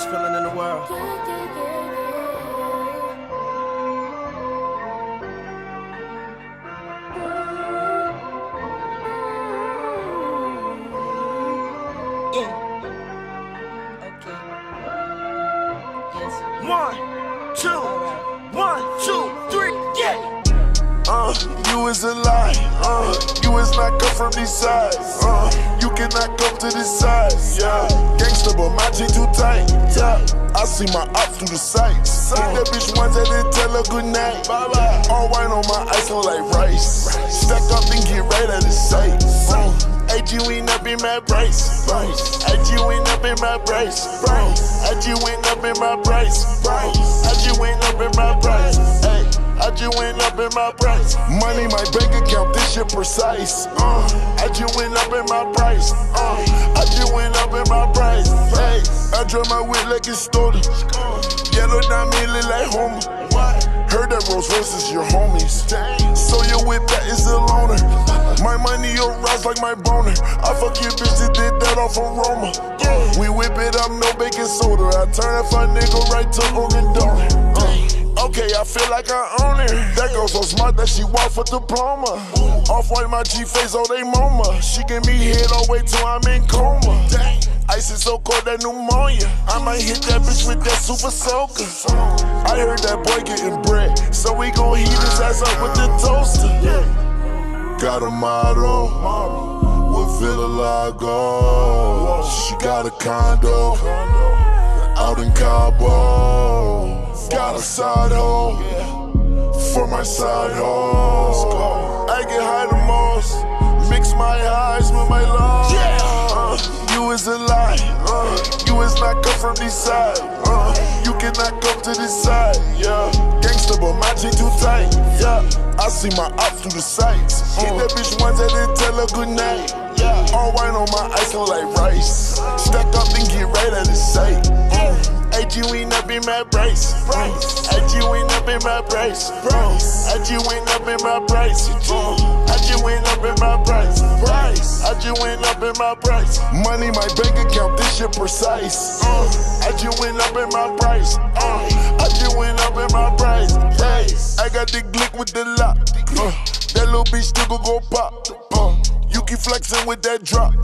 greatest feeling in the world. Yeah. Okay. Yes. 1, 2, 1, 2, 3, yeah. You is a lie, you is not come from these sides, you cannot come to this side, yeah. Gangsta, but my jeans too tight, yeah. I see my ops through the sights. Hit that bitch once and then tell her good night. Bye-bye. All white on my ice, on like rice. Stack up and get right out of sight. AG went up in my brace. AG went up in my brace. AG went up in my brace. AG went up in my brace. I just went up in my price. Money, my bank account, this shit precise. I just went up in my price. I just went up in my price. Hey, I drive my whip like it's stolen. Yellow diamond look like Homer. Heard that Rolls Royce is your homies. So your whip that is a loner. My money your rise like my boner. I fuck your bitch that did that off of Roma. We whip it up, no baking soda. I turn that fat nigga right to organ donor. Okay, I feel like I own her. That girl so smart that she walk for diploma. Off-white my G-face, oh they mama. She give me head all the way till I'm in coma. Ice is so cold that pneumonia. I might hit that bitch with that super soaker. I heard that boy getting bread, so we gon' heat his ass up with the toaster. Got a model with Villa Lago. She got a condo out in Cabo. Got a side hoe for my side hoe. I get high the most, mix my highs with my lows. You is a lie, you is not come from this side. You cannot come to this side, yeah. Gangsta, but my jeans too tight, yeah. I see my ops through the sights. Hit that bitch once and then tell her good night. All white on my ice, on like rice. Stack up and get right out of sight. AG went up in my brace. AG went up in my brace. AG went up in my brace. AG went up in my brace. AG went up in my brace. Money, my bank account, this shit precise. AG went up in my brace. AG went up in my brace. I got the glick with the lock. That little bitch still go pop. You keep flexing with that drop.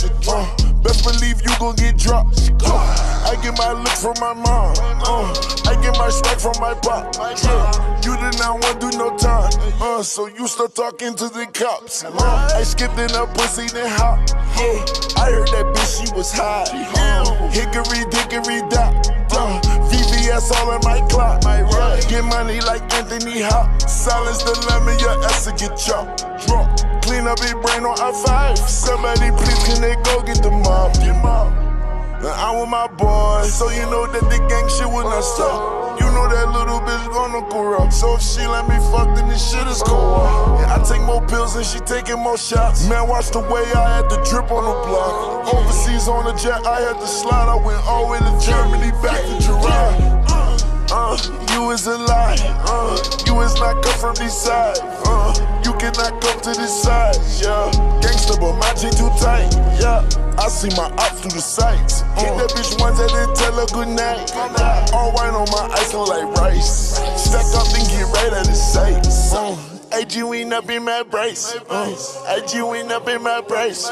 Best believe you gon' get dropped. I get my look from my mom. I get my swag from my pop. You did not want to do no time. So you start talking to the cops. I skipped in her pussy, then hop. I heard that bitch, she was high. Hickory, dickory, dot. VVS all in my clock. Get money like Anthony Hop. Silence the lemon, your ass will get chopped. Clean up your brain on I-5. Somebody please, can they go get the mob? I'm with my boys, so you know that the gang shit will not stop. You know that little bitch gonna corrupt. So if she let me fuck, then this shit is cool. I take more pills and she taking more shots. Man, watch the way I had to drip on the block. Overseas on the jet, I had to slide. I went all the way to Germany, back to Gerard. You is a lie, you is not come from this side. You cannot come to this side, yeah. Gangsta, but my jeans too tight, yeah. I see my ops through the sights. Hit that bitch once and then tell her good night. All white on my ice, on like rice. Stack up and get right out of sight. AG went up in my brace. AG went up in my brace.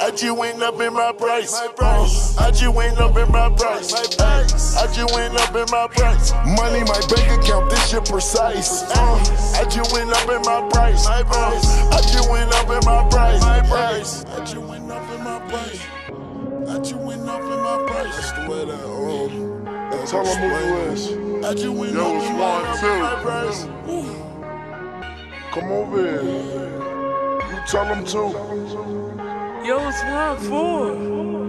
AG went up in my brace. AG went up in my brace. AG went up in my brace. Money, my bank account, this shit precise. AG went up in my brace. AG went up in my brace. AG went up in my brace. AG went up in my brace. That's the way that Tell them who you is. Yo, it's 1, 2. brace. Come over here. You tell them too. Yo, it's 1, 4.